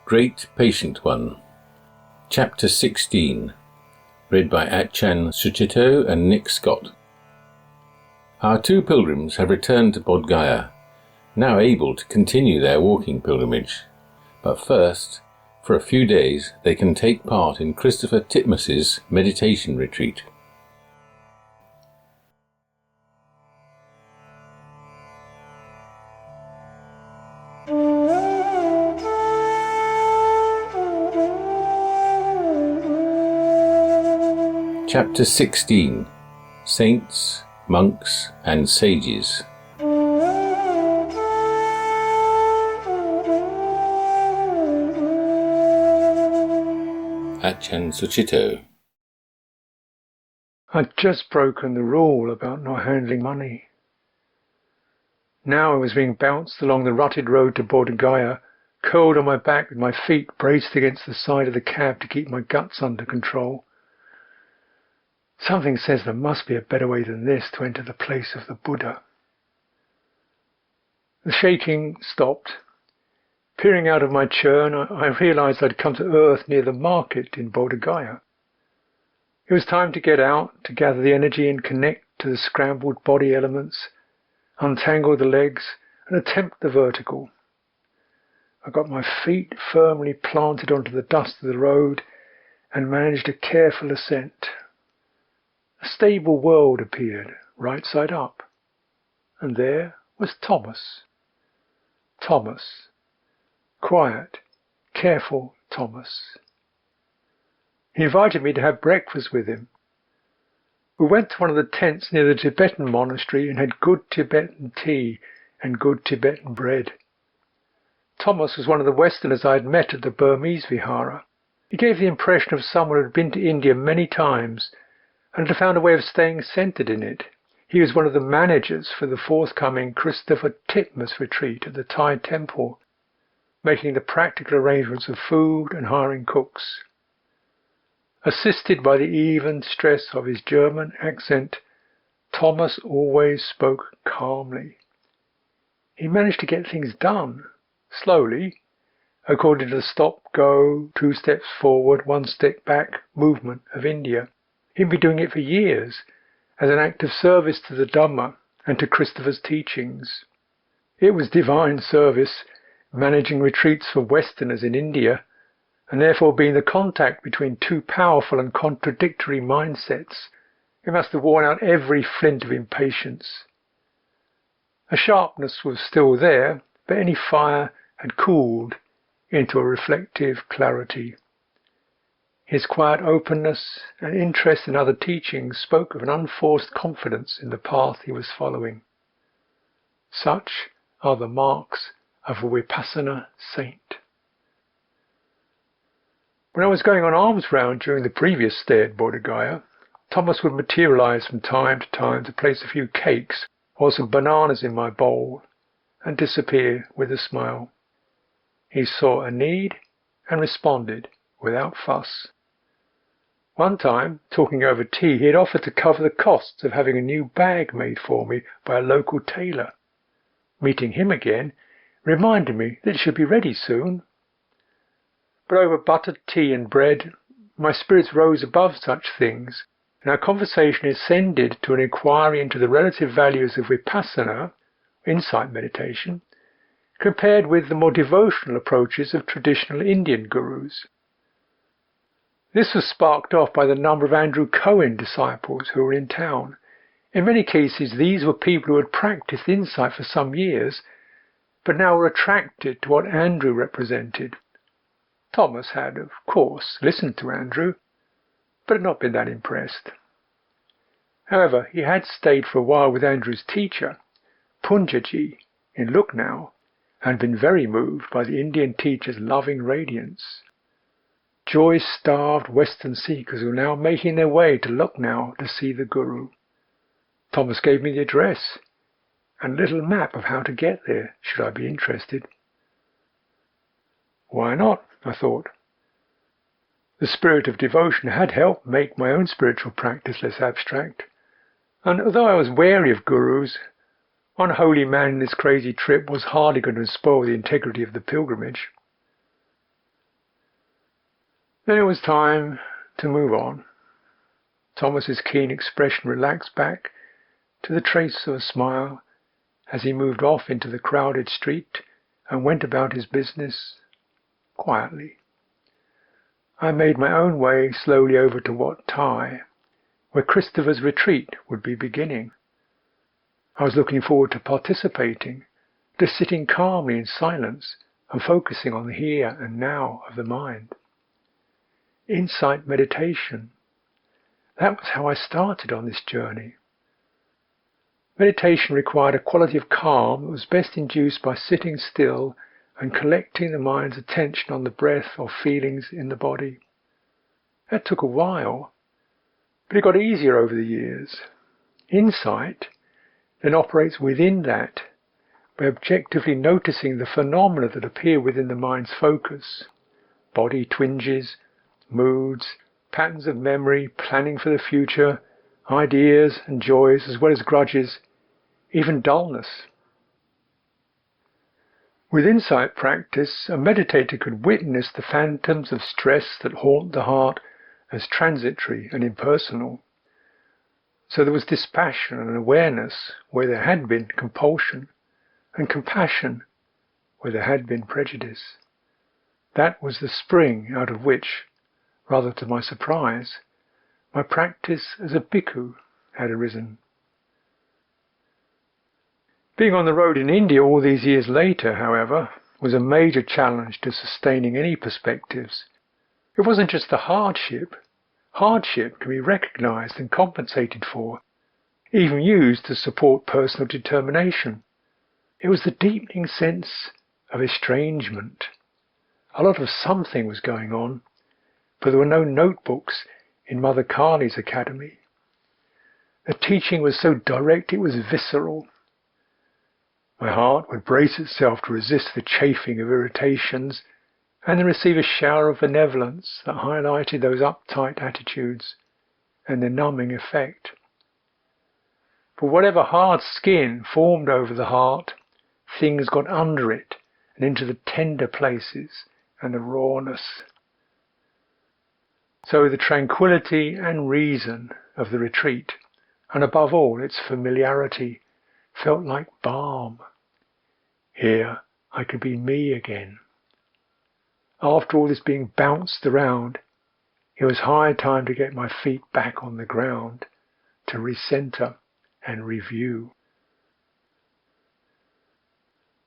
Great Patient One. Chapter 16. Read by Achan Suchito and Nick Scott. Our two pilgrims have returned to Bodh Gaya, now able to continue their walking pilgrimage. But first, for a few days, they can take part in Christopher Titmus's meditation retreat. Chapter 16. Saints, Monks and Sages. Achan Suchito. I'd just broken the rule about not handling money. Now I was being bounced along the rutted road to Bodh Gaya, curled on my back with my feet braced against the side of the cab to keep my guts under control. Something says there must be a better way than this to enter the place of the Buddha. The shaking stopped. Peering out of my churn, I realized I'd come to earth near the market in Bodh Gaya. It was time to get out, to gather the energy and connect to the scrambled body elements, untangle the legs, and attempt the vertical. I got my feet firmly planted onto the dust of the road and managed a careful ascent. A stable world appeared, right side up, and there was Thomas. Thomas. Quiet, careful Thomas. He invited me to have breakfast with him. We went to one of the tents near the Tibetan monastery and had good Tibetan tea and good Tibetan bread. Thomas was one of the Westerners I had met at the Burmese Vihara. He gave the impression of someone who had been to India many times and had found a way of staying centered in it. He was one of the managers for the forthcoming Christopher Titmus retreat at the Thai temple, making the practical arrangements of food and hiring cooks. Assisted by the even stress of his German accent, Thomas always spoke calmly. He managed to get things done, slowly, according to the stop-go, 2 steps forward, 1 step back movement of India. He'd been doing it for years, as an act of service to the Dhamma and to Christopher's teachings. It was divine service, managing retreats for Westerners in India, and therefore being the contact between two powerful and contradictory mindsets. It must have worn out every flint of impatience. A sharpness was still there, but any fire had cooled into a reflective clarity. His quiet openness and interest in other teachings spoke of an unforced confidence in the path he was following. Such are the marks of a Vipassana saint. When I was going on alms round during the previous stay at Bodh Gaya, Thomas would materialize from time to time to place a few cakes or some bananas in my bowl and disappear with a smile. He saw a need and responded without fuss. One time, talking over tea, he had offered to cover the costs of having a new bag made for me by a local tailor. Meeting him again reminded me that it should be ready soon. But over buttered tea and bread, my spirits rose above such things, and our conversation ascended to an inquiry into the relative values of Vipassana, insight meditation, compared with the more devotional approaches of traditional Indian gurus. This was sparked off by the number of Andrew Cohen disciples who were in town. In many cases, these were people who had practiced insight for some years, but now were attracted to what Andrew represented. Thomas had, of course, listened to Andrew, but had not been that impressed. However, he had stayed for a while with Andrew's teacher, Punjaji, in Lucknow, and been very moved by the Indian teacher's loving radiance. Joy-starved Western seekers were now making their way to Lucknow to see the Guru. Thomas gave me the address and a little map of how to get there, should I be interested. Why not, I thought. The spirit of devotion had helped make my own spiritual practice less abstract, and although I was wary of gurus, one holy man in this crazy trip was hardly going to spoil the integrity of the pilgrimage. Then it was time to move on. Thomas's keen expression relaxed back to the trace of a smile as he moved off into the crowded street and went about his business quietly. I made my own way slowly over to Wat Tai, where Christopher's retreat would be beginning. I was looking forward to participating, to sitting calmly in silence and focusing on the here and now of the mind. Insight meditation. That was how I started on this journey. Meditation required a quality of calm that was best induced by sitting still and collecting the mind's attention on the breath or feelings in the body. That took a while, but it got easier over the years. Insight then operates within that by objectively noticing the phenomena that appear within the mind's focus: body twinges, moods, patterns of memory, planning for the future, ideas and joys as well as grudges, even dullness. With insight practice, a meditator could witness the phantoms of stress that haunt the heart as transitory and impersonal. So there was dispassion and awareness where there had been compulsion, and compassion where there had been prejudice. That was the spring out of which, rather to my surprise, my practice as a bhikkhu had arisen. Being on the road in India all these years later, however, was a major challenge to sustaining any perspectives. It wasn't just the hardship. Hardship can be recognized and compensated for, even used to support personal determination. It was the deepening sense of estrangement. A lot of something was going on, but there were no notebooks in Mother Kali's academy. The teaching was so direct it was visceral. My heart would brace itself to resist the chafing of irritations and then receive a shower of benevolence that highlighted those uptight attitudes and their numbing effect. For whatever hard skin formed over the heart, things got under it and into the tender places and the rawness. So the tranquility and reason of the retreat, and above all its familiarity, felt like balm. Here I could be me again. After all this being bounced around, it was high time to get my feet back on the ground, to recenter and review.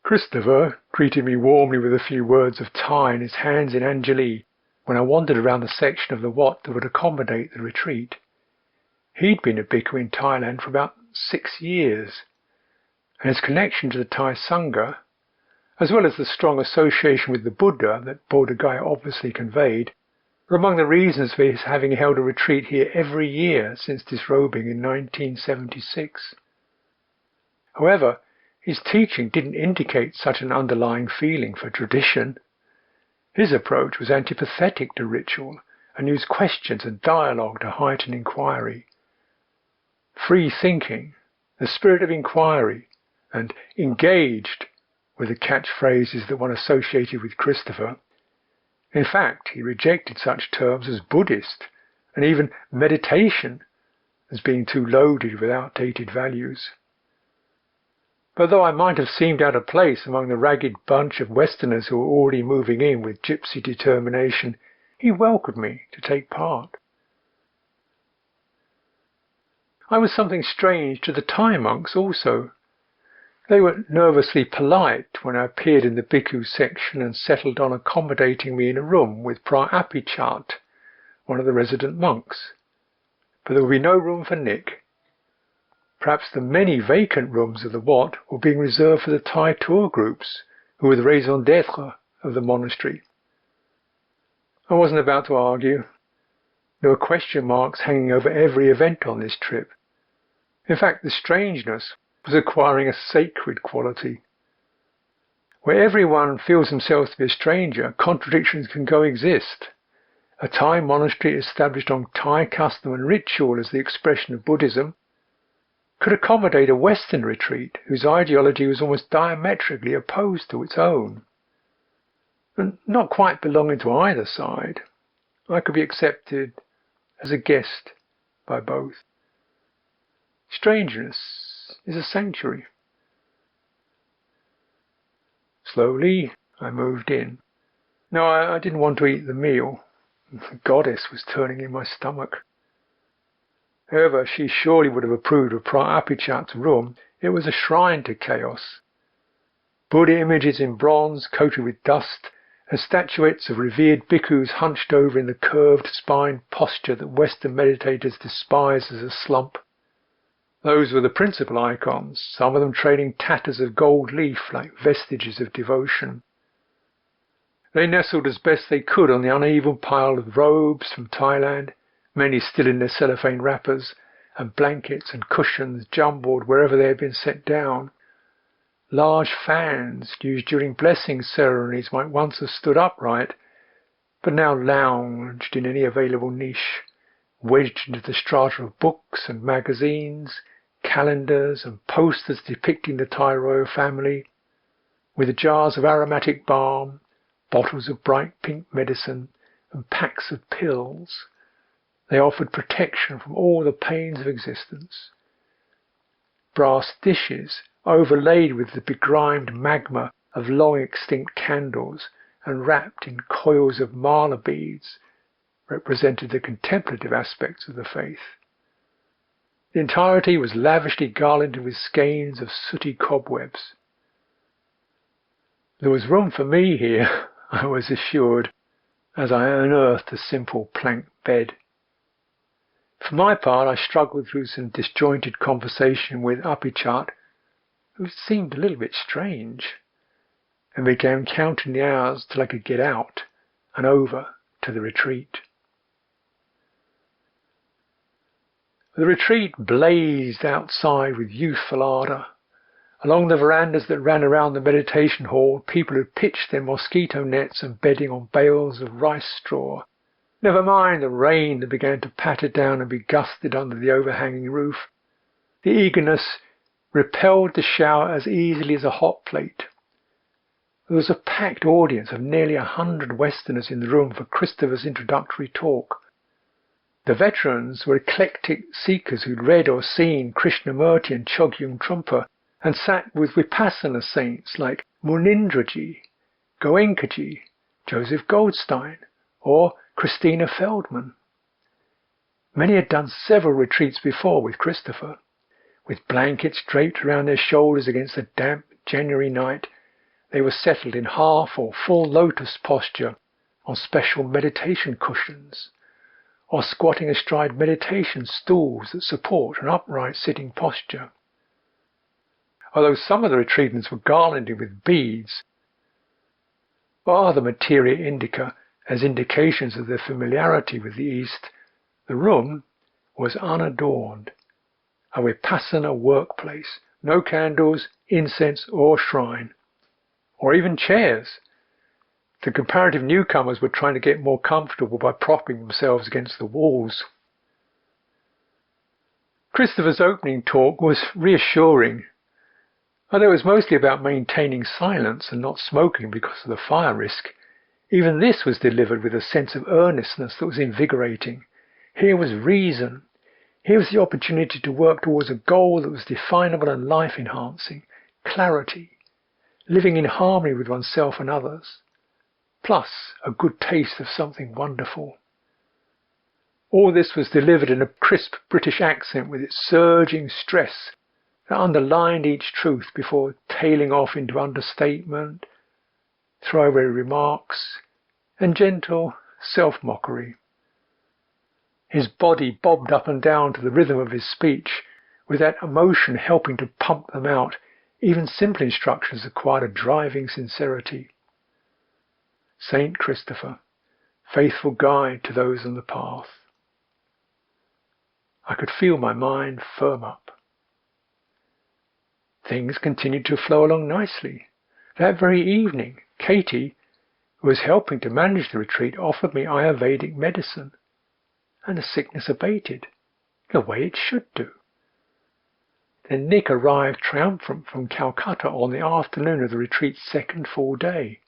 Christopher greeted me warmly with a few words of Thai and his hands in Anjali when I wandered around the section of the Wat that would accommodate the retreat. He'd been a bhikkhu in Thailand for about 6 years, and his connection to the Thai Sangha, as well as the strong association with the Buddha that Bodh Gaya obviously conveyed, were among the reasons for his having held a retreat here every year since disrobing in 1976. However, his teaching didn't indicate such an underlying feeling for tradition. His approach was antipathetic to ritual and used questions and dialogue to heighten inquiry. Free thinking, the spirit of inquiry, and engaged were the catchphrases that one associated with Christopher. In fact, he rejected such terms as Buddhist and even meditation as being too loaded with outdated values. But though I might have seemed out of place among the ragged bunch of Westerners who were already moving in with gypsy determination, he welcomed me to take part. I was something strange to the Thai monks also. They were nervously polite when I appeared in the bhikkhu section and settled on accommodating me in a room with Pra Apichat, one of the resident monks. But there would be no room for Nick. Perhaps the many vacant rooms of the Wat were being reserved for the Thai tour groups, who were the raison d'être of the monastery. I wasn't about to argue. There were question marks hanging over every event on this trip. In fact, the strangeness was acquiring a sacred quality. Where everyone feels themselves to be a stranger, contradictions can coexist. A Thai monastery established on Thai custom and ritual as the expression of Buddhism could accommodate a Western retreat whose ideology was almost diametrically opposed to its own. And not quite belonging to either side, I could be accepted as a guest by both. Strangeness is a sanctuary. Slowly, I moved in. No, I didn't want to eat the meal. The goddess was turning in my stomach. However, she surely would have approved of Pra Apichat's room. It was a shrine to chaos. Buddha images in bronze coated with dust, and statuettes of revered bhikkhus hunched over in the curved spine posture that Western meditators despise as a slump. Those were the principal icons, some of them trailing tatters of gold leaf like vestiges of devotion. They nestled as best they could on the uneven pile of robes from Thailand, many still in their cellophane wrappers, and blankets and cushions jumbled wherever they had been set down. Large fans used during blessing ceremonies might once have stood upright, but now lounged in any available niche, wedged into the strata of books and magazines, calendars and posters depicting the Thai royal family, with jars of aromatic balm, bottles of bright pink medicine, and packs of pills. They offered protection from all the pains of existence. Brass dishes, overlaid with the begrimed magma of long-extinct candles and wrapped in coils of mala beads, represented the contemplative aspects of the faith. The entirety was lavishly garlanded with skeins of sooty cobwebs. There was room for me here, I was assured, as I unearthed a simple plank bed. For my part, I struggled through some disjointed conversation with Apichat, who seemed a little bit strange, and began counting the hours till I could get out and over to the retreat. The retreat blazed outside with youthful ardour. Along the verandas that ran around the meditation hall, people had pitched their mosquito nets and bedding on bales of rice straw. Never mind the rain that began to patter down and be gusted under the overhanging roof. The eagerness repelled the shower as easily as a hot plate. There was a packed audience of nearly 100 Westerners in the room for Christopher's introductory talk. The veterans were eclectic seekers who'd read or seen Krishnamurti and Chogyam Trungpa, and sat with Vipassana saints like Munindraji, Goenkaji, Joseph Goldstein, or Christina Feldman. Many had done several retreats before with Christopher. With blankets draped around their shoulders against a damp January night, they were settled in half or full lotus posture on special meditation cushions, or squatting astride meditation stools that support an upright sitting posture. Although some of the retreatants were garlanded with beads, or other materia indica as indications of their familiarity with the East, the room was unadorned, a Vipassana workplace, no candles, incense or shrine, or even chairs. The comparative newcomers were trying to get more comfortable by propping themselves against the walls. Christopher's opening talk was reassuring. Although it was mostly about maintaining silence and not smoking because of the fire risk, even this was delivered with a sense of earnestness that was invigorating. Here was reason. Here was the opportunity to work towards a goal that was definable and life-enhancing, clarity, living in harmony with oneself and others, plus a good taste of something wonderful. All this was delivered in a crisp British accent with its surging stress that underlined each truth before tailing off into understatement, throwaway remarks, and gentle self-mockery. His body bobbed up and down to the rhythm of his speech, with that emotion helping to pump them out. Even simple instructions acquired a driving sincerity. Saint Christopher, faithful guide to those on the path. I could feel my mind firm up. Things continued to flow along nicely. That very evening, Katie, who was helping to manage the retreat, offered me Ayurvedic medicine, and the sickness abated, the way it should do. Then Nick arrived triumphant from Calcutta on the afternoon of the retreat's second full day.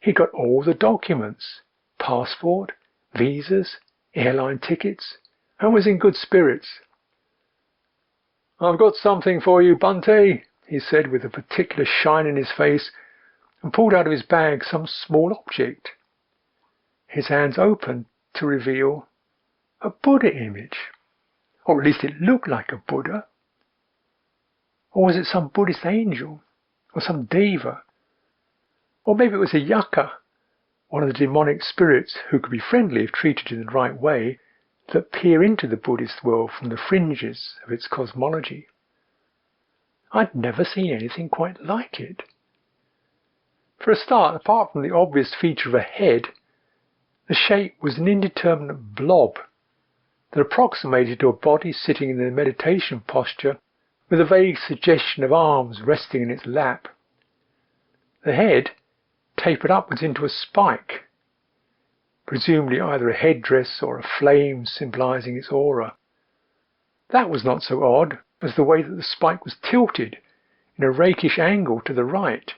He got all the documents, passport, visas, airline tickets, and was in good spirits. "I've got something for you, Bunty," he said with a particular shine in his face, and pulled out of his bag some small object. His hands opened to reveal a Buddha image, or at least it looked like a Buddha. Or was it some Buddhist angel, or some deva? Or maybe it was a yucca, one of the demonic spirits who could be friendly if treated in the right way, that peer into the Buddhist world from the fringes of its cosmology. I'd never seen anything quite like it. For a start, apart from the obvious feature of a head, the shape was an indeterminate blob that approximated to a body sitting in the meditation posture with a vague suggestion of arms resting in its lap. The head tapered upwards into a spike, presumably either a headdress or a flame symbolizing its aura. That was not so odd as the way that the spike was tilted in a rakish angle to the right,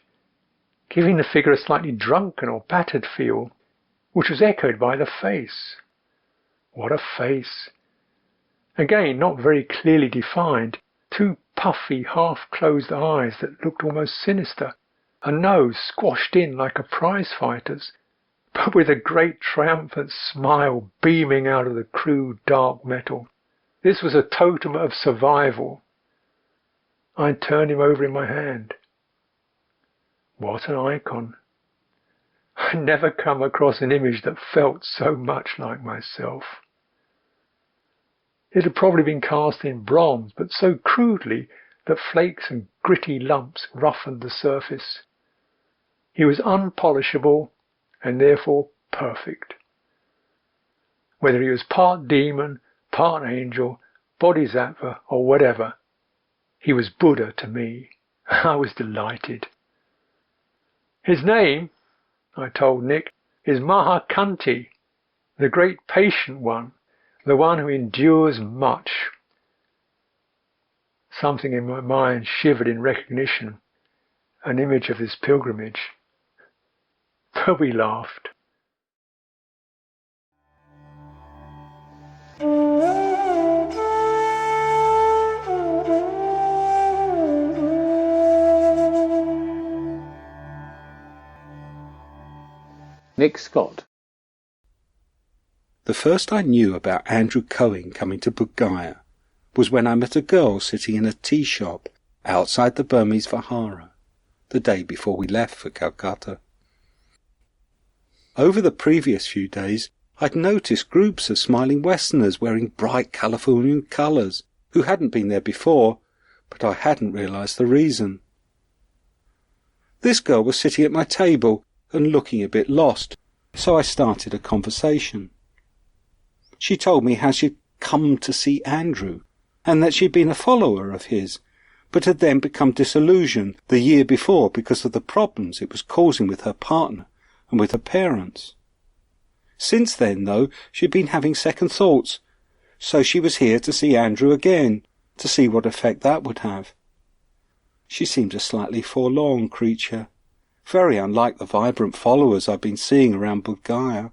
giving the figure a slightly drunken or battered feel, which was echoed by the face. What a face! Again, not very clearly defined, two puffy, half-closed eyes that looked almost sinister, a nose squashed in like a prize-fighter's, but with a great triumphant smile beaming out of the crude dark metal. This was a totem of survival. I turned him over in my hand. What an icon! I'd never come across an image that felt so much like myself. It had probably been cast in bronze, but so crudely that flakes and gritty lumps roughened the surface. He was unpolishable and therefore perfect. Whether he was part demon, part angel, bodhisattva, or whatever, he was Buddha to me. I was delighted. His name, I told Nick, is Mahakanti, the great patient one, the one who endures much. Something in my mind shivered in recognition, an image of this pilgrimage. But we laughed. Nick Scott. The first I knew about Andrew Cohen coming to Bodh Gaya was when I met a girl sitting in a tea shop outside the Burmese Vihara the day before we left for Calcutta. Over the previous few days, I'd noticed groups of smiling Westerners wearing bright Californian colours who hadn't been there before, but I hadn't realised the reason. This girl was sitting at my table and looking a bit lost, so I started a conversation. She told me how she'd come to see Andrew, and that she'd been a follower of his, but had then become disillusioned the year before because of the problems it was causing with her partner and with her parents. Since then, though, she'd been having second thoughts, so she was here to see Andrew again, to see what effect that would have. She seemed a slightly forlorn creature, very unlike the vibrant followers I'd been seeing around Bodh Gaya.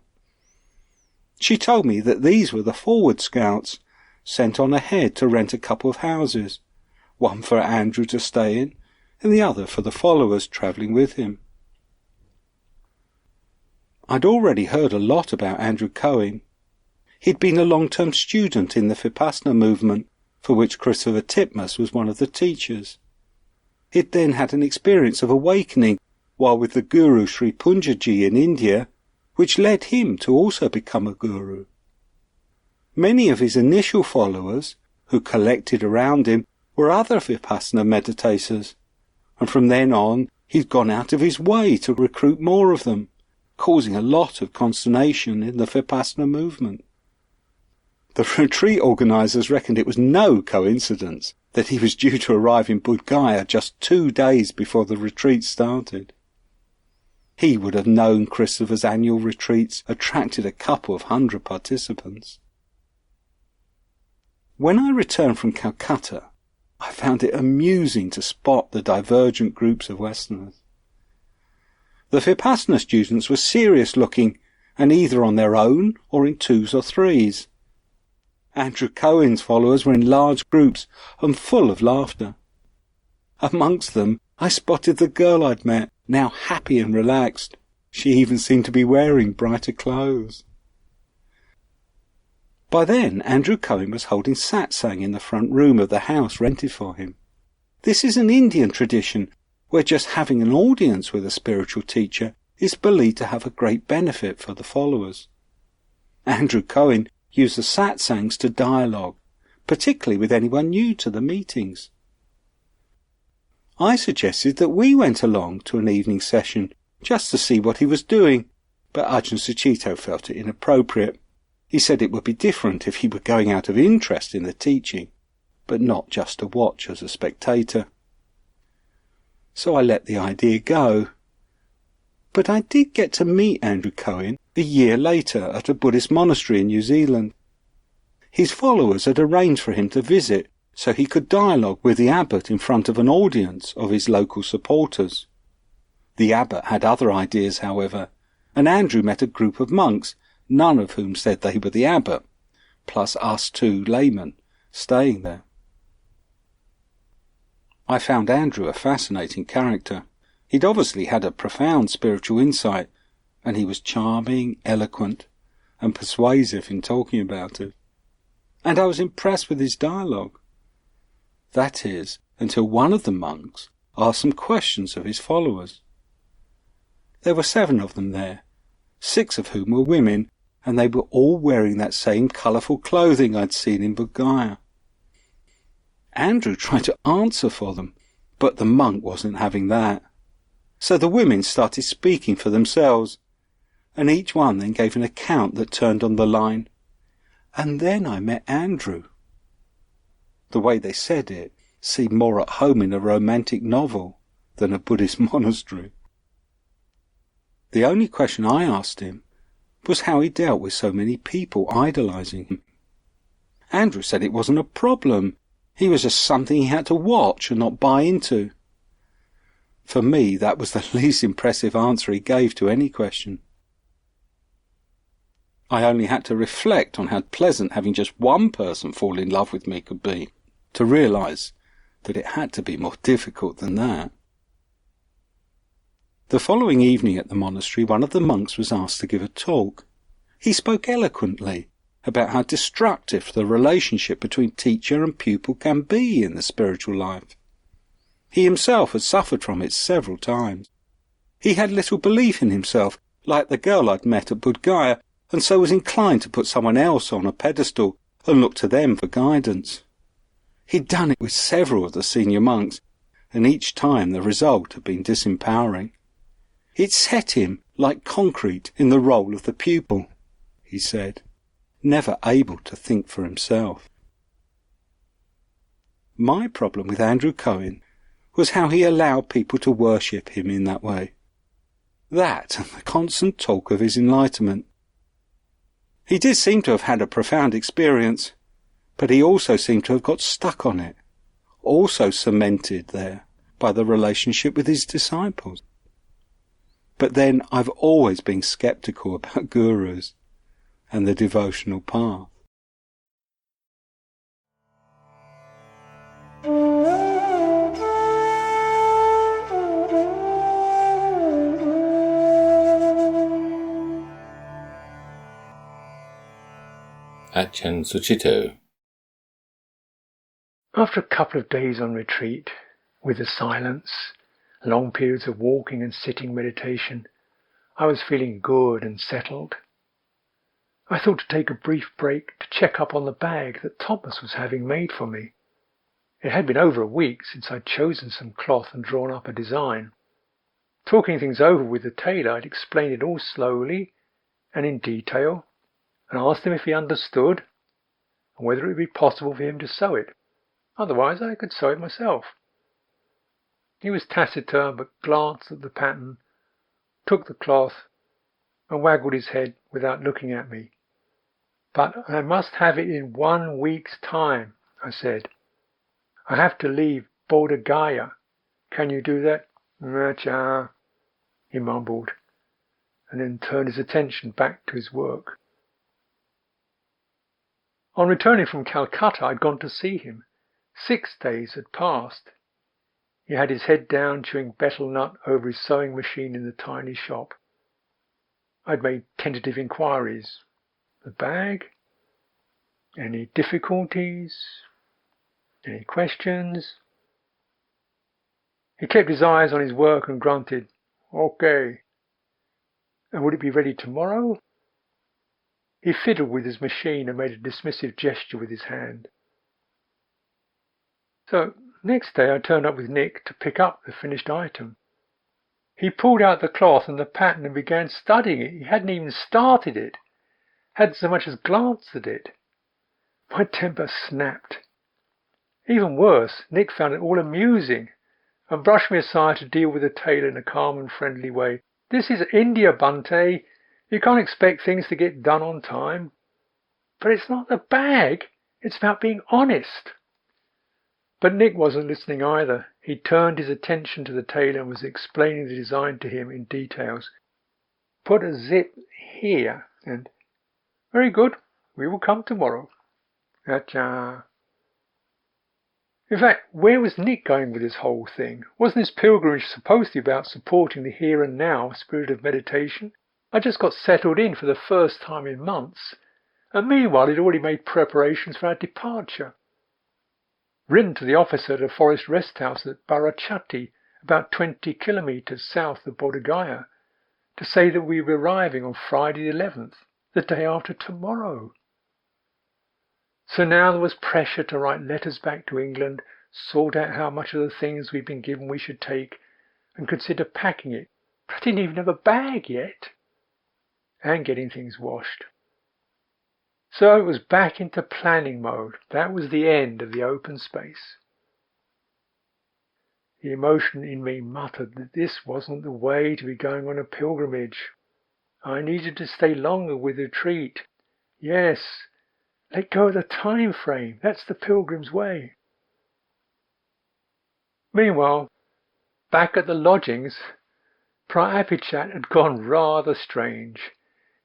She told me that these were the forward scouts, sent on ahead to rent a couple of houses, one for Andrew to stay in, and the other for the followers travelling with him. I'd already heard a lot about Andrew Cohen. He'd been a long-term student in the Vipassana movement, for which Christopher Titmuss was one of the teachers. He'd then had an experience of awakening while with the Guru Sri Punjaji in India, which led him to also become a guru. Many of his initial followers, who collected around him, were other Vipassana meditators, and from then on he'd gone out of his way to recruit more of them, causing a lot of consternation in the Vipassana movement. The retreat organisers reckoned it was no coincidence that he was due to arrive in Bodh Gaya just 2 days before the retreat started. He would have known Christopher's annual retreats attracted a couple of 100 participants. When I returned from Calcutta, I found it amusing to spot the divergent groups of Westerners. The Vipassana students were serious-looking, and either on their own or in twos or threes. Andrew Cohen's followers were in large groups and full of laughter. Amongst them, I spotted the girl I'd met, now happy and relaxed. She even seemed to be wearing brighter clothes. By then, Andrew Cohen was holding satsang in the front room of the house rented for him. This is an Indian tradition where just having an audience with a spiritual teacher is believed to have a great benefit for the followers. Andrew Cohen used the satsangs to dialogue, particularly with anyone new to the meetings. I suggested that we went along to an evening session just to see what he was doing, but Ajahn Sucitto felt it inappropriate. He said it would be different if he were going out of interest in the teaching, but not just to watch as a spectator. So I let the idea go. But I did get to meet Andrew Cohen a year later at a Buddhist monastery in New Zealand. His followers had arranged for him to visit so he could dialogue with the abbot in front of an audience of his local supporters. The abbot had other ideas, however, and Andrew met a group of monks, none of whom said they were the abbot, plus us two laymen staying there. I found Andrew a fascinating character. He'd obviously had a profound spiritual insight, and he was charming, eloquent, and persuasive in talking about it. And I was impressed with his dialogue. That is, until one of the monks asked some questions of his followers. There were 7 of them there, 6 of whom were women, and they were all wearing that same colourful clothing I'd seen in Bodh Gaya. Andrew tried to answer for them, but the monk wasn't having that. So the women started speaking for themselves, and each one then gave an account that turned on the line, "And then I met Andrew." The way they said it seemed more at home in a romantic novel than a Buddhist monastery. The only question I asked him was how he dealt with so many people idolizing him. Andrew said it wasn't a problem. He was just something he had to watch and not buy into. For me, that was the least impressive answer he gave to any question. I only had to reflect on how pleasant having just one person fall in love with me could be, to realise that it had to be more difficult than that. The following evening at the monastery, one of the monks was asked to give a talk. He spoke eloquently about how destructive the relationship between teacher and pupil can be in the spiritual life. He himself had suffered from it several times. He had little belief in himself, like the girl I'd met at Bodh Gaya, and so was inclined to put someone else on a pedestal and look to them for guidance. He'd done it with several of the senior monks, and each time the result had been disempowering. It set him like concrete in the role of the pupil, he said, never able to think for himself. My problem with Andrew Cohen was how he allowed people to worship him in that way. That and the constant talk of his enlightenment. He did seem to have had a profound experience, but he also seemed to have got stuck on it, also cemented there by the relationship with his disciples. But then I've always been sceptical about gurus and the devotional path. Ajahn Sucitto. After a couple of days on retreat, with the silence, long periods of walking and sitting meditation, I was feeling good and settled. I thought to take a brief break to check up on the bag that Thomas was having made for me. It had been over a week since I'd chosen some cloth and drawn up a design. Talking things over with the tailor, I'd explained it all slowly and in detail, and asked him if he understood and whether it would be possible for him to sew it. Otherwise, I could sew it myself. He was taciturn, but glanced at the pattern, took the cloth, and waggled his head without looking at me. "But I must have it in 1 week's time," I said. "I have to leave Bodh Gaya. Can you do that?" "Acha," he mumbled. and then turned his attention back to his work. On returning from Calcutta, I'd gone to see him. 6 days had passed. He had his head down, chewing betel nut over his sewing machine in the tiny shop. I'd made tentative inquiries. The bag? Any difficulties? Any questions? He kept his eyes on his work and grunted, "Okay." And would it be ready tomorrow? He fiddled with his machine and made a dismissive gesture with his hand. So next day I turned up with Nick to pick up the finished item. He pulled out the cloth and the pattern and began studying it. He hadn't even started it, hadn't so much as glanced at it. My temper snapped. Even worse, Nick found it all amusing and brushed me aside to deal with the tailor in a calm and friendly way. "This is India, Bunty. You can't expect things to get done on time." "But it's not the bag. It's about being honest." But Nick wasn't listening either. He turned his attention to the tailor and was explaining the design to him in details. "Put a zip here, and—" "Very good. We will come tomorrow." Acha. In fact, where was Nick going with this whole thing? Wasn't his pilgrimage supposed to be about supporting the here and now spirit of meditation? I just got settled in for the first time in months, and meanwhile he'd already made preparations for our departure. Written to the officer at a forest rest house at Barachatti, about 20 kilometres south of Bodh Gaya, to say that we were arriving on Friday the 11th, the day after tomorrow. So now there was pressure to write letters back to England, sort out how much of the things we'd been given we should take, and consider packing it. But I didn't even have a bag yet. And getting things washed. So it was back into planning mode. That was the end of the open space. The emotion in me muttered that this wasn't the way to be going on a pilgrimage. I needed to stay longer with the retreat. Yes, let go of the time frame. That's the pilgrim's way. Meanwhile, back at the lodgings, Prior Apichat had gone rather strange.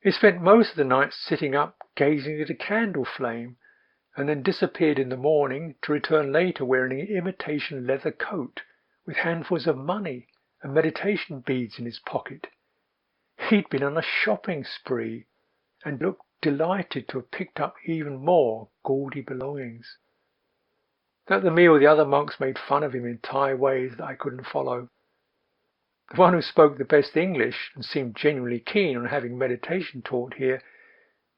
He spent most of the night sitting up, gazing at a candle flame, and then disappeared in the morning to return later wearing an imitation leather coat with handfuls of money and meditation beads in his pocket. He'd been on a shopping spree and looked delighted to have picked up even more gaudy belongings. At the meal, the other monks made fun of him in Thai ways that I couldn't follow. The one who spoke the best English and seemed genuinely keen on having meditation taught here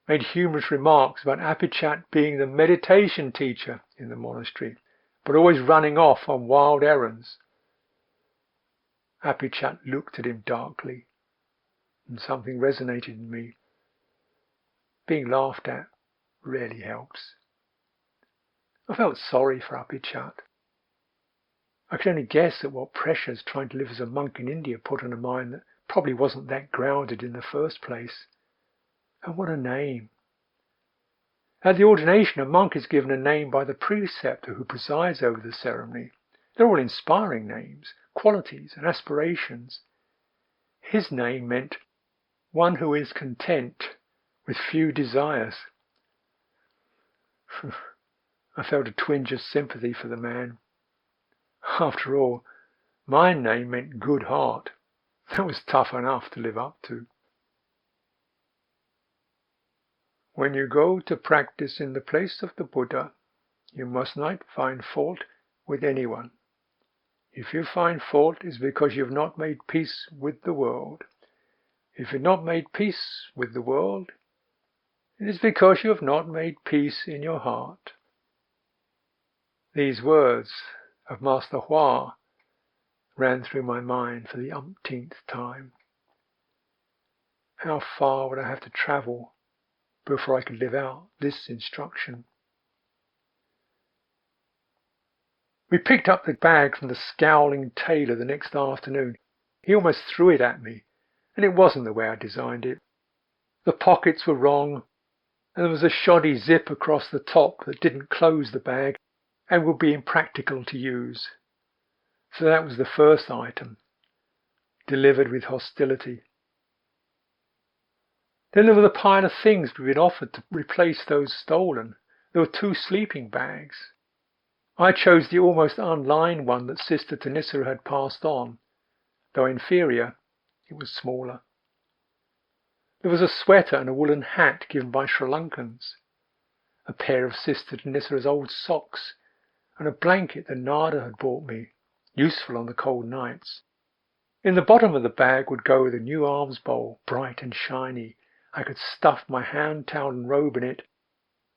made humorous remarks about Apichat being the meditation teacher in the monastery, but always running off on wild errands. Apichat looked at him darkly, and something resonated in me. Being laughed at rarely helps. I felt sorry for Apichat. I could only guess at what pressures trying to live as a monk in India put on a mind that probably wasn't that grounded in the first place. And what a name! At the ordination, a monk is given a name by the preceptor who presides over the ceremony. They're all inspiring names, qualities and aspirations. His name meant one who is content with few desires. I felt a twinge of sympathy for the man. After all, my name meant good heart. That was tough enough to live up to. When you go to practice in the place of the Buddha, you must not find fault with anyone. If you find fault, it is because you have not made peace with the world. If you have not made peace with the world, it is because you have not made peace in your heart. These words of Master Hua ran through my mind for the umpteenth time. How far would I have to travel before I could live out this instruction? We picked up the bag from the scowling tailor the next afternoon. He almost threw it at me, and it wasn't the way I designed it. The pockets were wrong, and there was a shoddy zip across the top that didn't close the bag and would be impractical to use. So that was the first item, delivered with hostility. Then there were the pile of things we'd been offered to replace those stolen. There were 2 sleeping bags. I chose the almost unlined one that Sister Tanissa had passed on. Though inferior, it was smaller. There was a sweater and a woolen hat given by Sri Lankans, a pair of Sister Tanissa's old socks, and a blanket that Nada had bought me, useful on the cold nights. In the bottom of the bag would go the new alms bowl, bright and shiny. I could stuff my hand towel and robe in it,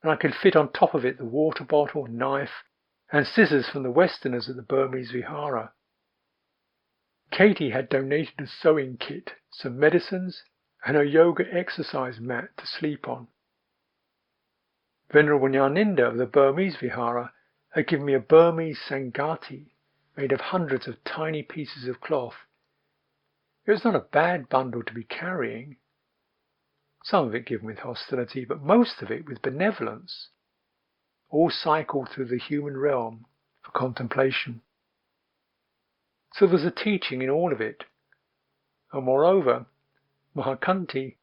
and I could fit on top of it the water bottle, knife, and scissors from the Westerners at the Burmese Vihara. Katie had donated a sewing kit, some medicines, and a yoga exercise mat to sleep on. Venerable Nyaninda of the Burmese Vihara had given me a Burmese sangati made of hundreds of tiny pieces of cloth. It was not a bad bundle to be carrying, some of it given with hostility, but most of it with benevolence, all cycled through the human realm for contemplation. So there was a teaching in all of it, and moreover, Mahakanti,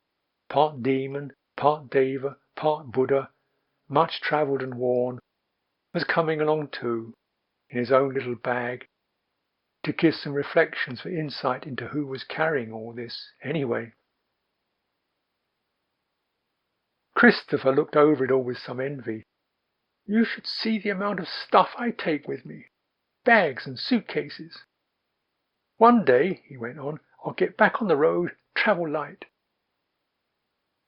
part demon, part deva, part Buddha, much travelled and worn, was coming along too, in his own little bag, to give some reflections for insight into who was carrying all this anyway. Christopher looked over it all with some envy. You should see the amount of stuff I take with me. Bags and suitcases. One day, he went on, I'll get back on the road, travel light.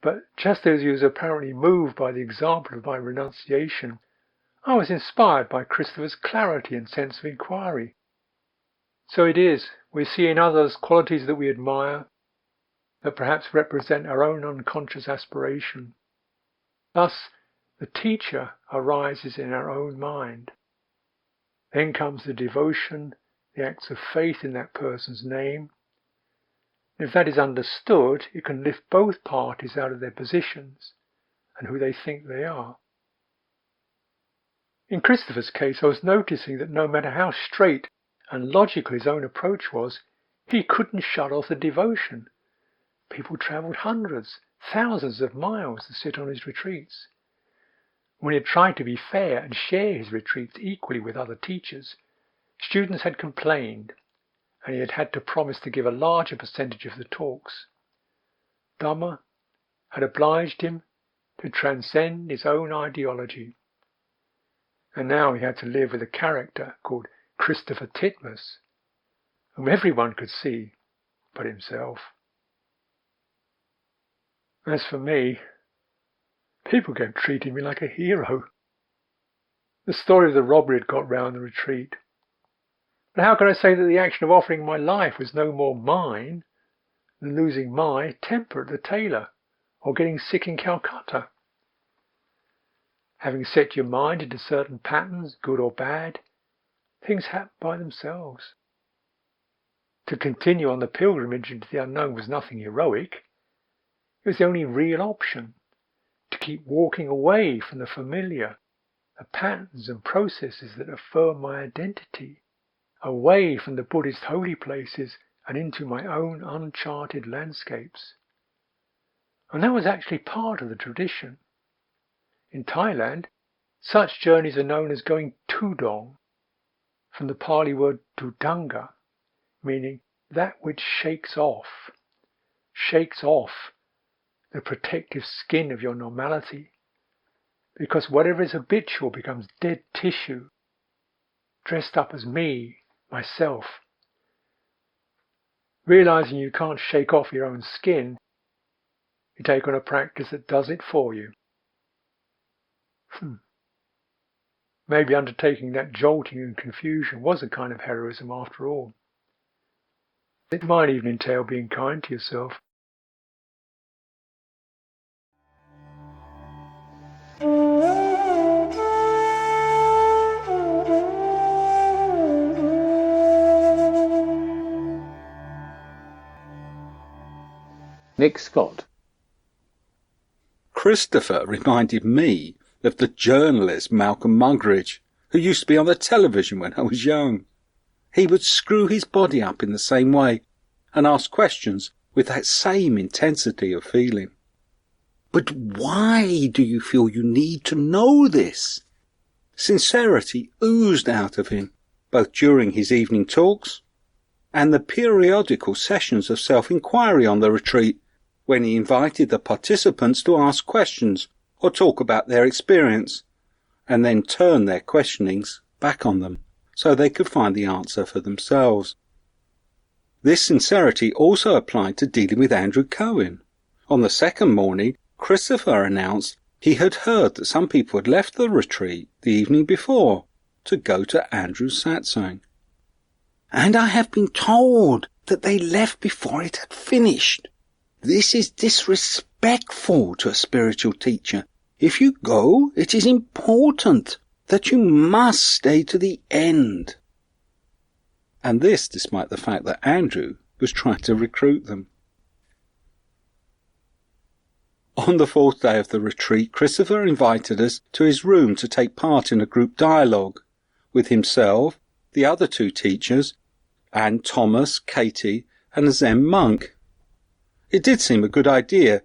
But just as he was apparently moved by the example of my renunciation, I was inspired by Christopher's clarity and sense of inquiry. So it is, we see in others qualities that we admire, that perhaps represent our own unconscious aspiration. Thus, the teacher arises in our own mind. Then comes the devotion, the acts of faith in that person's name. And if that is understood, it can lift both parties out of their positions and who they think they are. In Christopher's case, I was noticing that no matter how straight and logical his own approach was, he couldn't shut off the devotion. People travelled hundreds, thousands of miles to sit on his retreats. When he had tried to be fair and share his retreats equally with other teachers, students had complained, and he had had to promise to give a larger percentage of the talks. Dhamma had obliged him to transcend his own ideology, and now he had to live with a character called Christopher Titmuss, whom everyone could see but himself. As for me, people kept treating me like a hero. The story of the robbery had got round the retreat. But how could I say that the action of offering my life was no more mine than losing my temper at the tailor or getting sick in Calcutta? Having set your mind into certain patterns, good or bad, things happen by themselves. To continue on the pilgrimage into the unknown was nothing heroic. It was the only real option. To keep walking away from the familiar, the patterns and processes that affirm my identity, away from the Buddhist holy places and into my own uncharted landscapes. And that was actually part of the tradition. In Thailand, such journeys are known as going tudong, from the Pali word tudanga, meaning that which shakes off the protective skin of your normality, because whatever is habitual becomes dead tissue, dressed up as me, myself. Realizing you can't shake off your own skin, you take on a practice that does it for you. Maybe undertaking that jolting and confusion was a kind of heroism after all. It might even entail being kind to yourself. Nick Scott. Christopher reminded me of the journalist Malcolm Muggeridge, who used to be on the television when I was young. He would screw his body up in the same way and ask questions with that same intensity of feeling. But why do you feel you need to know this? Sincerity oozed out of him, both during his evening talks and the periodical sessions of self-inquiry on the retreat, when he invited the participants to ask questions or talk about their experience, and then turn their questionings back on them, so they could find the answer for themselves. This sincerity also applied to dealing with Andrew Cohen. On the second morning, Christopher announced he had heard that some people had left the retreat the evening before to go to Andrew's satsang. And I have been told that they left before it had finished. This is disrespectful to a spiritual teacher. If you go, it is important that you must stay to the end. And this despite the fact that Andrew was trying to recruit them. On the fourth day of the retreat, Christopher invited us to his room to take part in a group dialogue with himself, the other two teachers, and Thomas, Katie, and a Zen monk. It did seem a good idea,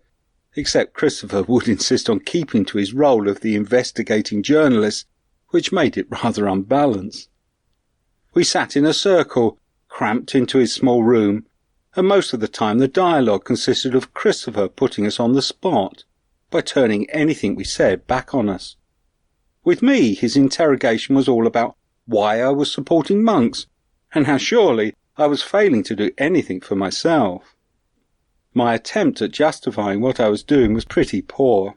except Christopher would insist on keeping to his role of the investigating journalist, which made it rather unbalanced. We sat in a circle, cramped into his small room, and most of the time the dialogue consisted of Christopher putting us on the spot by turning anything we said back on us. With me, his interrogation was all about why I was supporting monks, and how surely I was failing to do anything for myself. My attempt at justifying what I was doing was pretty poor.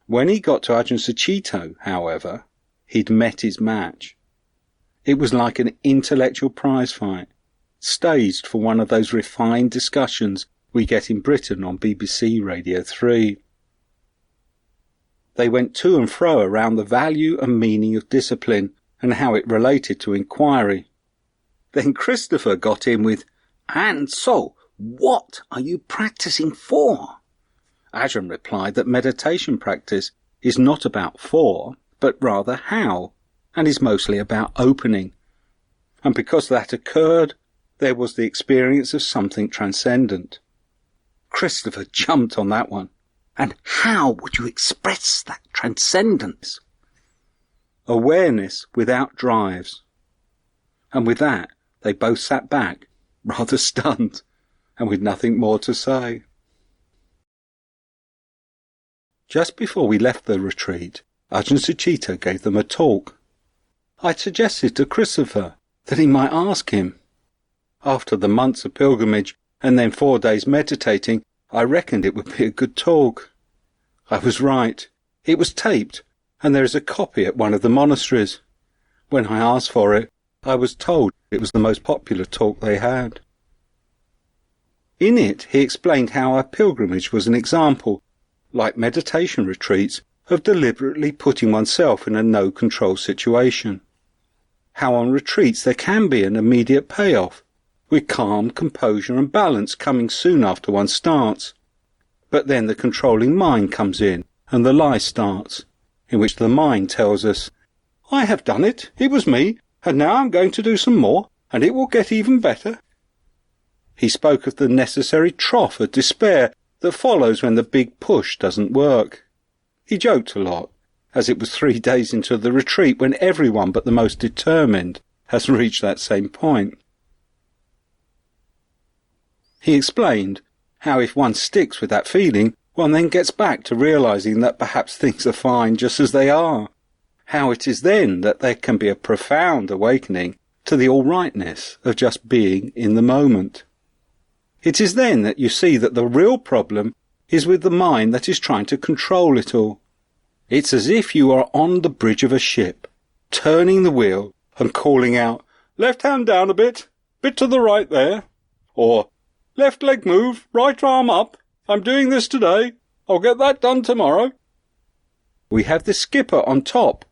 When he got to Ajahn Sucitto, however, he'd met his match. It was like an intellectual prize fight, staged for one of those refined discussions we get in Britain on BBC Radio 3. They went to and fro around the value and meaning of discipline and how it related to inquiry. Then Christopher got in with, "And so, what are you practicing for?" Ajahn replied that meditation practice is not about for, but rather how, and is mostly about opening. And because that occurred, there was the experience of something transcendent. Christopher jumped on that one. And how would you express that transcendence? Awareness without drives. And with that, they both sat back, rather stunned, and with nothing more to say. Just before we left the retreat, Ajahn Sucitto gave them a talk. I suggested to Christopher that he might ask him. After the months of pilgrimage and then 4 days meditating, I reckoned it would be a good talk. I was right. It was taped, and there is a copy at one of the monasteries. When I asked for it, I was told it was the most popular talk they had. In it, he explained how our pilgrimage was an example, like meditation retreats, of deliberately putting oneself in a no-control situation. How on retreats there can be an immediate payoff, with calm, composure and balance coming soon after one starts. But then the controlling mind comes in, and the lie starts, in which the mind tells us, "I have done it, it was me, and now I'm going to do some more, and it will get even better." He spoke of the necessary trough of despair that follows when the big push doesn't work. He joked a lot, as it was 3 days into the retreat when everyone but the most determined has reached that same point. He explained how if one sticks with that feeling, one then gets back to realizing that perhaps things are fine just as they are. How it is then that there can be a profound awakening to the all-rightness of just being in the moment. It is then that you see that the real problem is with the mind that is trying to control it all. It's as if you are on the bridge of a ship, turning the wheel and calling out, "Left hand down a bit to the right there," or "Left leg move, right arm up, I'm doing this today, I'll get that done tomorrow." We have the skipper on top,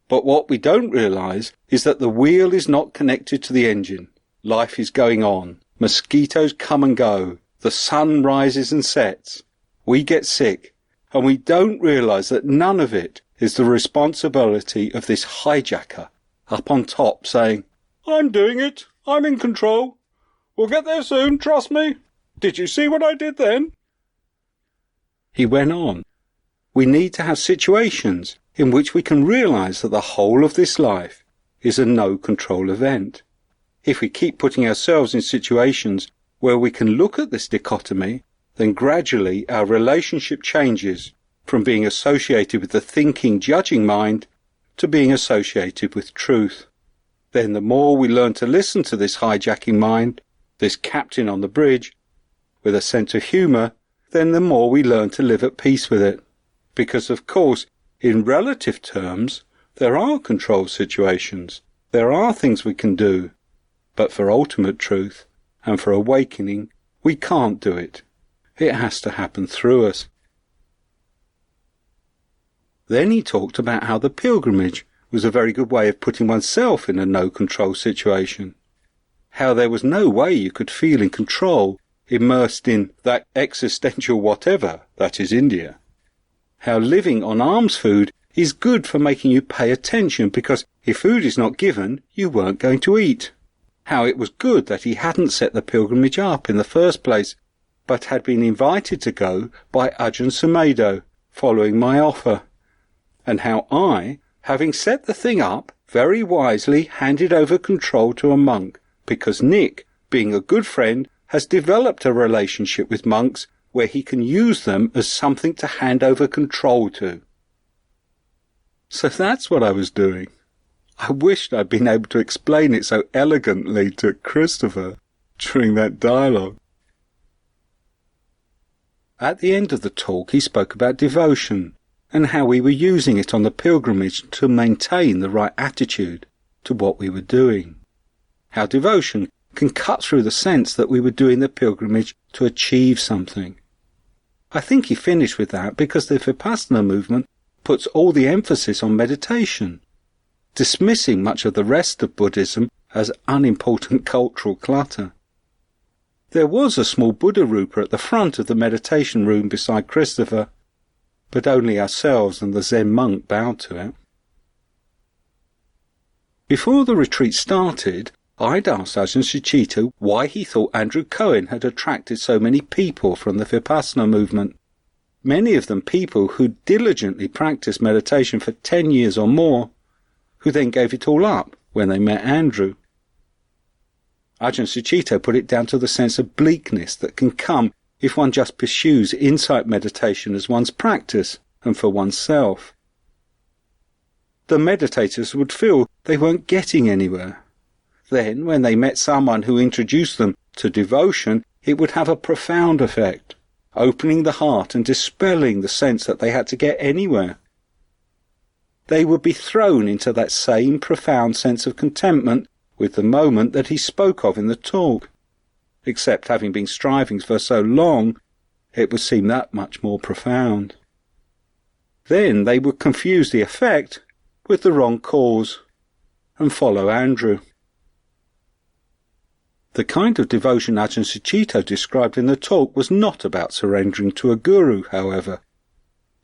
but what we don't realise is that the wheel is not connected to the engine. Life is going on. Mosquitoes come and go. The sun rises and sets. We get sick, and we don't realise that none of it is the responsibility of this hijacker up on top saying, "I'm doing it, I'm in control. We'll get there soon, trust me. Did you see what I did then?" He went on, "We need to have situations in which we can realize that the whole of this life is a no-control event. If we keep putting ourselves in situations where we can look at this dichotomy, then gradually our relationship changes from being associated with the thinking, judging mind to being associated with truth. Then the more we learn to listen to this hijacking mind, this captain on the bridge, with a sense of humour, then the more we learn to live at peace with it. Because, of course, in relative terms, there are control situations. There are things we can do. But for ultimate truth and for awakening, we can't do it. It has to happen through us." Then he talked about how the pilgrimage was a very good way of putting oneself in a no-control situation. How there was no way you could feel in control, immersed in that existential whatever that is India. How living on alms food is good for making you pay attention, because if food is not given, you weren't going to eat. How it was good that he hadn't set the pilgrimage up in the first place, but had been invited to go by Ajahn Sumedho, following my offer. And how I, having set the thing up, very wisely handed over control to a monk, because Nick, being a good friend, has developed a relationship with monks where he can use them as something to hand over control to. So that's what I was doing. I wished I'd been able to explain it so elegantly to Christopher during that dialogue. At the end of the talk, he spoke about devotion and how we were using it on the pilgrimage to maintain the right attitude to what we were doing. How devotion can cut through the sense that we were doing the pilgrimage to achieve something. I think he finished with that because the Vipassana movement puts all the emphasis on meditation, dismissing much of the rest of Buddhism as unimportant cultural clutter. There was a small Buddha Rupa at the front of the meditation room beside Christopher, but only ourselves and the Zen monk bowed to it. Before the retreat started, I'd asked Ajahn Sucitto why he thought Andrew Cohen had attracted so many people from the Vipassana movement, many of them people who diligently practiced meditation for 10 years or more, who then gave it all up when they met Andrew. Ajahn Sucitto put it down to the sense of bleakness that can come if one just pursues insight meditation as one's practice and for oneself. The meditators would feel they weren't getting anywhere. Then, when they met someone who introduced them to devotion, it would have a profound effect, opening the heart and dispelling the sense that they had to get anywhere. They would be thrown into that same profound sense of contentment with the moment that he spoke of in the talk, except having been striving for so long, it would seem that much more profound. Then they would confuse the effect with the wrong cause and follow Andrew. The kind of devotion Ajahn Sucitto described in the talk was not about surrendering to a guru, however.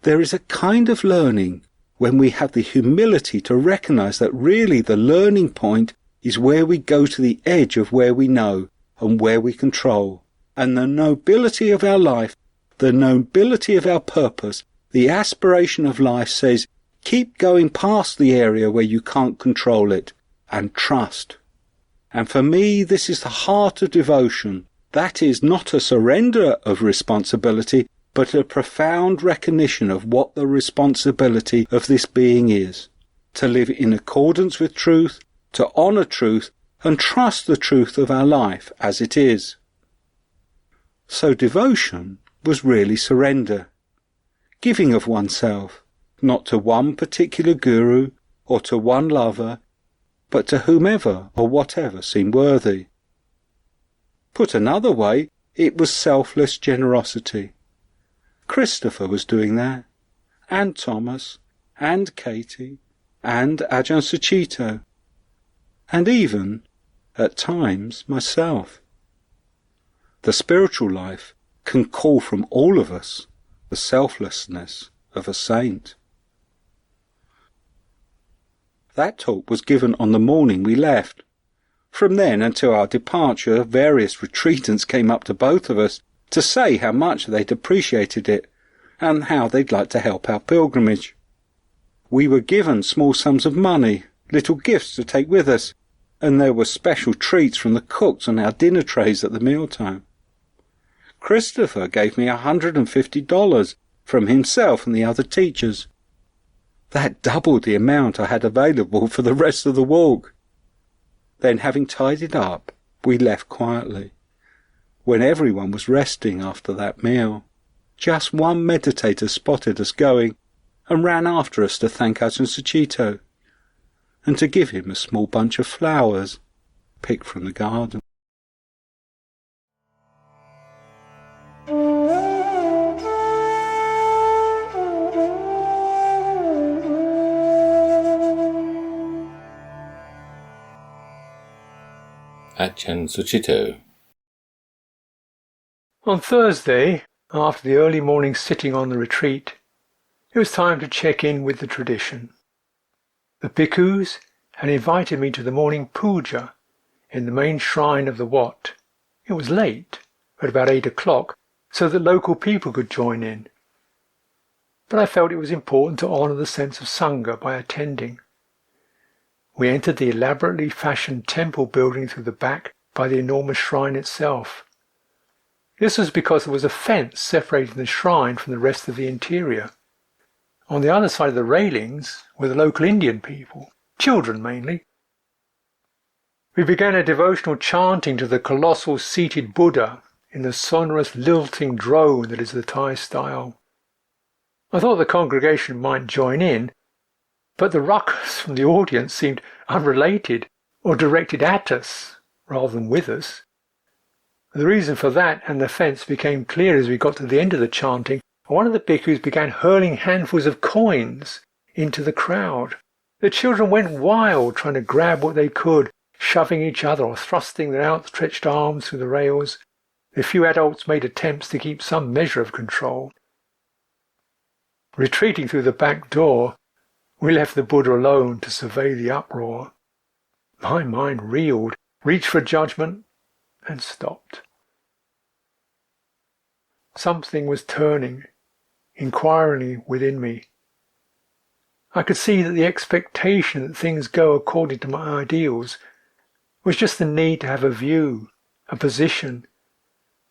There is a kind of learning when we have the humility to recognize that really the learning point is where we go to the edge of where we know and where we control, and the nobility of our life, the nobility of our purpose, the aspiration of life says, keep going past the area where you can't control it, and trust. And for me, this is the heart of devotion. That is not a surrender of responsibility, but a profound recognition of what the responsibility of this being is. To live in accordance with truth, to honour truth, and trust the truth of our life as it is. So devotion was really surrender, giving of oneself, not to one particular guru or to one lover, but to whomever or whatever seemed worthy. Put another way, it was selfless generosity. Christopher was doing that, and Thomas, and Katie, and Ajahn Sucitto, and even, at times, myself. The spiritual life can call from all of us the selflessness of a saint. That talk was given on the morning we left. From then until our departure, various retreatants came up to both of us to say how much they'd appreciated it, and how they'd like to help our pilgrimage. We were given small sums of money, little gifts to take with us, and there were special treats from the cooks on our dinner trays at the mealtime. Christopher gave me $150 from himself and the other teachers. That doubled the amount I had available for the rest of the walk. Then, having tidied up, we left quietly. When everyone was resting after that meal, just one meditator spotted us going and ran after us to thank Ajahn Sucitto and to give him a small bunch of flowers picked from the garden. Ajahn Sucitto. On Thursday, after the early morning sitting on the retreat, it was time to check in with the tradition. The bhikkhus had invited me to the morning puja in the main shrine of the Wat. It was late, at about 8 o'clock, so that local people could join in. But I felt it was important to honour the sense of Sangha by attending. We entered the elaborately fashioned temple building through the back by the enormous shrine itself. This was because there was a fence separating the shrine from the rest of the interior. On the other side of the railings were the local Indian people, children mainly. We began a devotional chanting to the colossal seated Buddha in the sonorous lilting drone that is the Thai style. I thought the congregation might join in, but the ruckus from the audience seemed unrelated or directed at us rather than with us. The reason for that and the fence became clear as we got to the end of the chanting, and one of the bhikkhus began hurling handfuls of coins into the crowd. The children went wild, trying to grab what they could, shoving each other or thrusting their outstretched arms through the rails. The few adults made attempts to keep some measure of control. Retreating through the back door, we left the Buddha alone to survey the uproar. My mind reeled, reached for judgment, and stopped. Something was turning inquiringly within me. I could see that the expectation that things go according to my ideals was just the need to have a view, a position,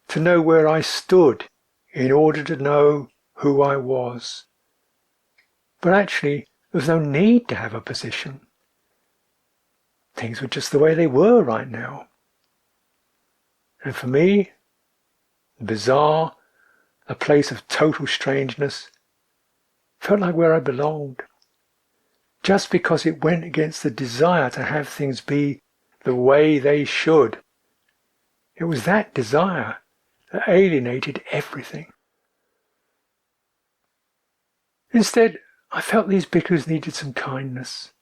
to know where I stood in order to know who I was. But actually, there was no need to have a position. Things were just the way they were right now. And for me, the bizarre, a place of total strangeness, felt like where I belonged, just because it went against the desire to have things be the way they should. It was that desire that alienated everything. Instead, I felt these bhikkhus needed some kindness.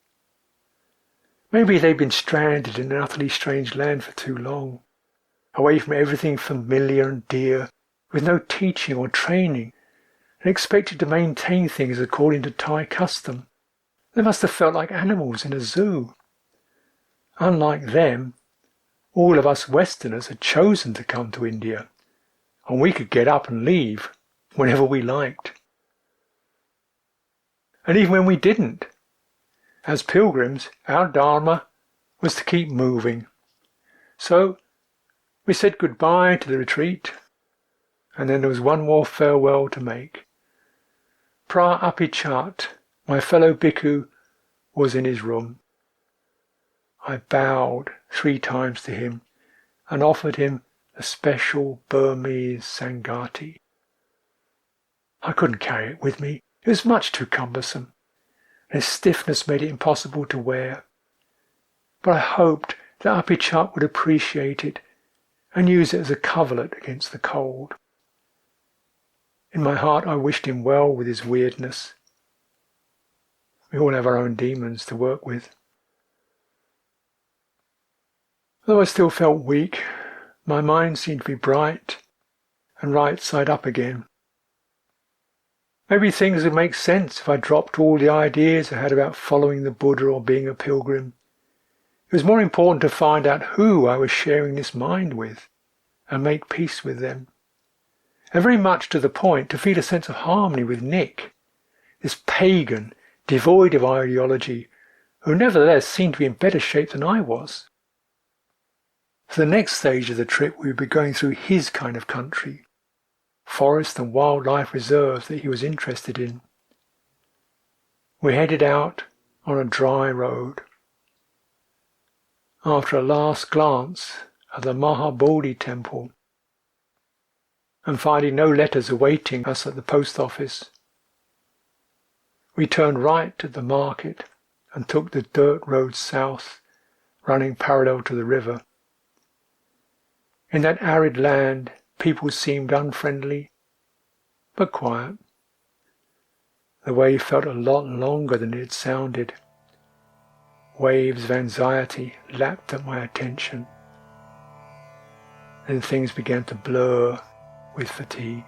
Maybe they'd been stranded in an utterly strange land for too long, away from everything familiar and dear, with no teaching or training, and expected to maintain things according to Thai custom. They must have felt like animals in a zoo. Unlike them, all of us Westerners had chosen to come to India, and we could get up and leave whenever we liked. And even when we didn't, as pilgrims, our dharma was to keep moving. So we said goodbye to the retreat, and then there was one more farewell to make. Pra Apichat, my fellow bhikkhu, was in his room. I bowed 3 times to him and offered him a special Burmese Sangati. I couldn't carry it with me. It was much too cumbersome, and its stiffness made it impossible to wear. But I hoped that Apichat would appreciate it and use it as a coverlet against the cold. In my heart I wished him well with his weirdness. We all have our own demons to work with. Though I still felt weak, my mind seemed to be bright and right side up again. Maybe things would make sense if I dropped all the ideas I had about following the Buddha or being a pilgrim. It was more important to find out who I was sharing this mind with and make peace with them. and very much to the point to feel a sense of harmony with Nick, this pagan, devoid of ideology, who nevertheless seemed to be in better shape than I was. For the next stage of the trip, we would be going through his kind of country, forest and wildlife reserves that he was interested in. We headed out on a dry road. After a last glance at the Mahabodhi temple, and finding no letters awaiting us at the post office, we turned right at the market and took the dirt road south, running parallel to the river. In that arid land, people seemed unfriendly, but quiet. The way felt a lot longer than it had sounded. Waves of anxiety lapped at my attention. Then things began to blur with fatigue.